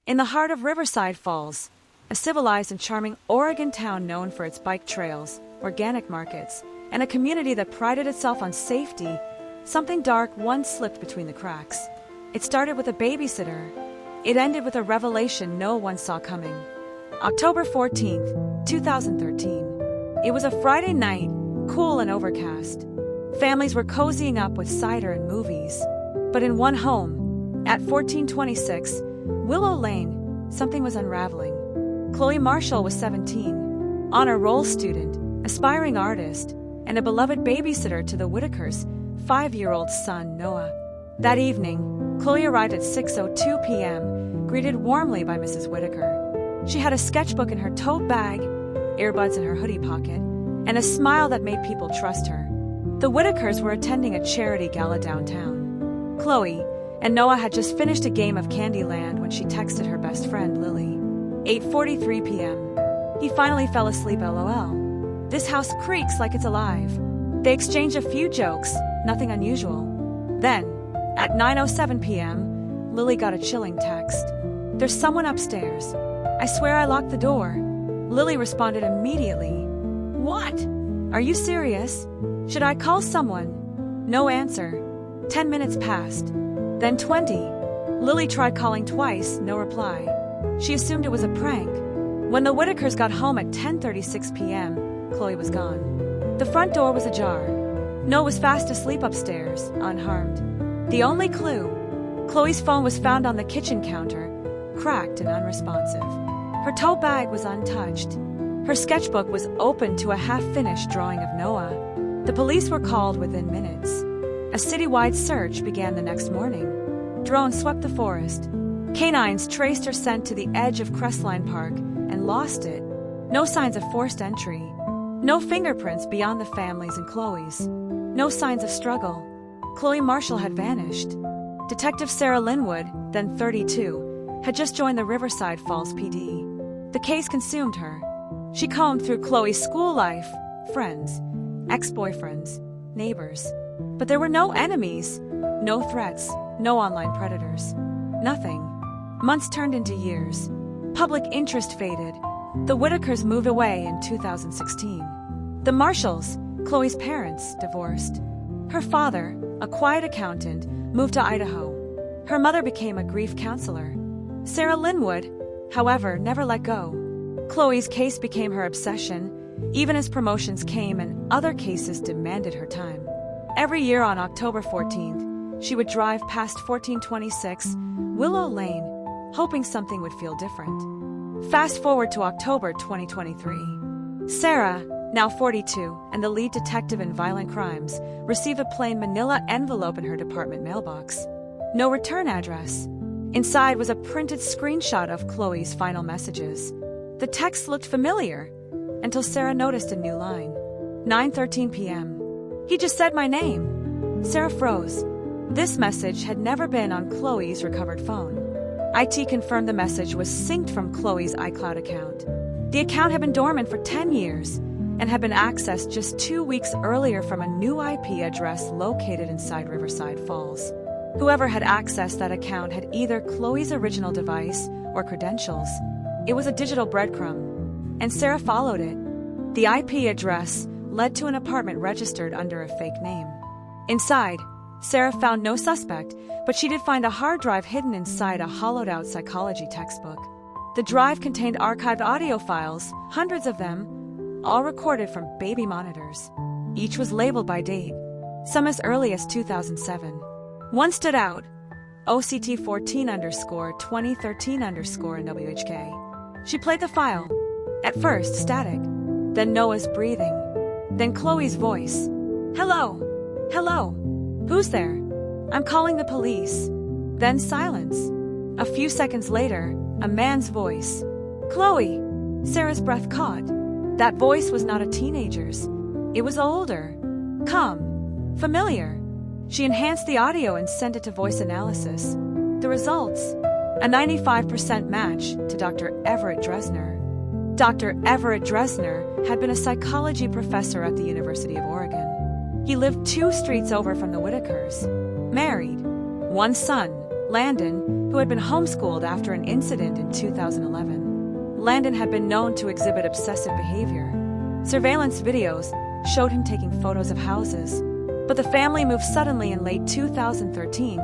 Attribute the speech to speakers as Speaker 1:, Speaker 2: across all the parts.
Speaker 1: In the heart of Riverside Falls, a civilized and charming Oregon town known for its bike trails, organic markets, and a community that prided itself on safety, something dark once slipped between the cracks. It started with a babysitter. It ended with a revelation no one saw coming. October 14th, 2013. It was a Friday night, cool and overcast. Families were cozying up with cider and movies. But in one home, at 1426 Willow Lane, something was unraveling. Chloe Marshall was 17, honor roll student, aspiring artist, and a beloved babysitter to the Whitakers' 5-year-old son, Noah. That evening, Chloe arrived at 6:02 p.m., greeted warmly by Mrs. Whitaker. She had a sketchbook in her tote bag, earbuds in her hoodie pocket, and a smile that made people trust her. The Whitakers were attending a charity gala downtown. Chloe and Noah had just finished a game of Candyland when she texted her best friend, Lily. 8:43 p.m. He finally fell asleep, LOL. This house creaks like it's alive. They exchanged a few jokes, nothing unusual. Then, at 9:07 p.m., Lily got a chilling text. There's someone upstairs. I swear I locked the door. Lily responded immediately. What? Are you serious? Should I call someone? No answer. 10 minutes passed. Then 20. Lily tried calling twice, no reply. She assumed it was a prank. When the Whitakers got home at 10:36 p.m., Chloe was gone. The front door was ajar. Noah was fast asleep upstairs, unharmed. The only clue: Chloe's phone was found on the kitchen counter, cracked and unresponsive. Her tote bag was untouched. Her sketchbook was open to a half-finished drawing of Noah. The police were called within minutes. A citywide search began the next morning. Drones swept the forest. Canines traced her scent to the edge of Crestline Park and lost it. No signs of forced entry. No fingerprints beyond the family's and Chloe's. No signs of struggle. Chloe Marshall had vanished. Detective Sarah Linwood, then 32, had just joined the Riverside Falls PD. The case consumed her. She combed through Chloe's school life, friends, ex-boyfriends, neighbors. But there were no enemies, no threats, no online predators. Nothing. Months turned into years. Public interest faded. The Whitakers moved away in 2016. The Marshalls, Chloe's parents, divorced. Her father, a quiet accountant, moved to Idaho. Her mother became a grief counselor. Sarah Linwood, however, never let go. Chloe's case became her obsession, even as promotions came and other cases demanded her time. Every year on October 14th, she would drive past 1426 Willow Lane, hoping something would feel different. Fast forward to October 2023. Sarah, now 42, and the lead detective in violent crimes, received a plain manila envelope in her department mailbox. No return address. Inside was a printed screenshot of Chloe's final messages. The text looked familiar, until Sarah noticed a new line. 9:13 p.m. He just said my name. Sarah froze. This message had never been on Chloe's recovered phone. IT confirmed the message was synced from Chloe's iCloud account. The account had been dormant for 10 years and had been accessed just 2 weeks earlier from a new IP address located inside Riverside Falls. Whoever had accessed that account had either Chloe's original device or credentials. It was a digital breadcrumb, and Sarah followed it. The IP address led to an apartment registered under a fake name. Inside, Sarah found no suspect, but she did find a hard drive hidden inside a hollowed-out psychology textbook. The drive contained archived audio files, hundreds of them, all recorded from baby monitors. Each was labeled by date, some as early as 2007. One stood out, OCT 14_2013_ in WHK. She played the file. At first, static. Then Noah's breathing. Then Chloe's voice. Hello. Hello. Who's there? I'm calling the police. Then silence. A few seconds later, a man's voice. Chloe. Sarah's breath caught. That voice was not a teenager's. It was older. Calm. Familiar. She enhanced the audio and sent it to voice analysis. The results: a 95% match to Dr. Everett Dresner. Dr. Everett Dresner had been a psychology professor at the University of Oregon. He lived 2 streets over from the Whitakers. Married. 1 son, Landon, who had been homeschooled after an incident in 2011. Landon had been known to exhibit obsessive behavior. Surveillance videos showed him taking photos of houses, but the family moved suddenly in late 2013,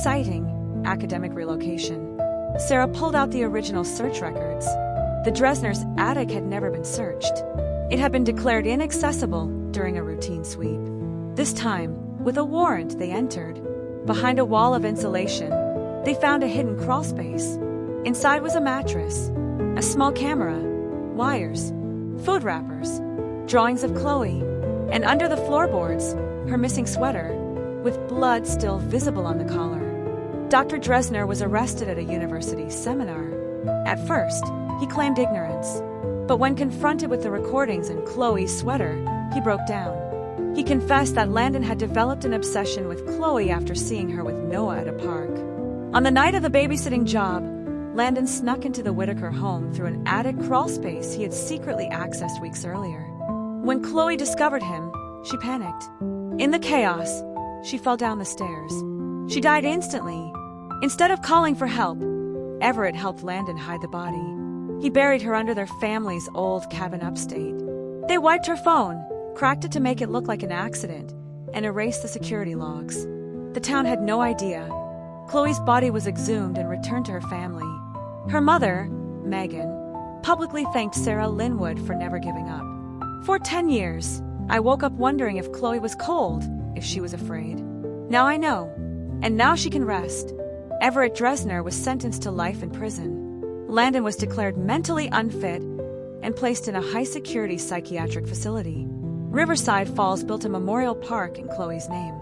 Speaker 1: citing academic relocation. Sarah pulled out the original search records. The Dresner's attic had never been searched. It had been declared inaccessible during a routine sweep. This time, with a warrant, they entered. Behind a wall of insulation, they found a hidden crawl space. Inside was a mattress, a small camera, wires, food wrappers, drawings of Chloe, and under the floorboards, her missing sweater, with blood still visible on the collar. Dr. Dresner was arrested at a university seminar. At first, he claimed ignorance, but when confronted with the recordings and Chloe's sweater, he broke down. He confessed that Landon had developed an obsession with Chloe after seeing her with Noah at a park. On the night of the babysitting job, Landon snuck into the Whitaker home through an attic crawl space he had secretly accessed weeks earlier. When Chloe discovered him, she panicked. In the chaos, she fell down the stairs. She died instantly. Instead of calling for help, Everett helped Landon hide the body. He buried her under their family's old cabin upstate. They wiped her phone, cracked it to make it look like an accident, and erased the security logs. The town had no idea. Chloe's body was exhumed and returned to her family. Her mother, Megan, publicly thanked Sarah Linwood for never giving up. For 10 years, I woke up wondering if Chloe was cold, if she was afraid. Now I know, and now she can rest. Everett Dresner was sentenced to life in prison. Landon was declared mentally unfit and placed in a high-security psychiatric facility. Riverside Falls built a memorial park in Chloe's name.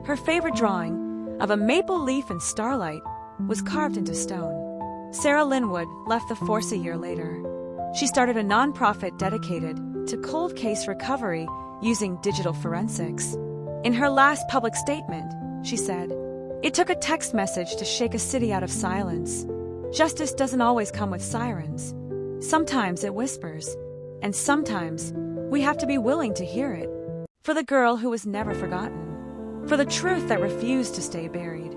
Speaker 1: Her favorite drawing, of a maple leaf and starlight, was carved into stone. Sarah Linwood left the force a year later. She started a nonprofit dedicated to cold case recovery using digital forensics. In her last public statement, she said, "It took a text message to shake a city out of silence. Justice doesn't always come with sirens. Sometimes it whispers, and sometimes we have to be willing to hear it. For the girl who was never forgotten. For the truth that refused to stay buried."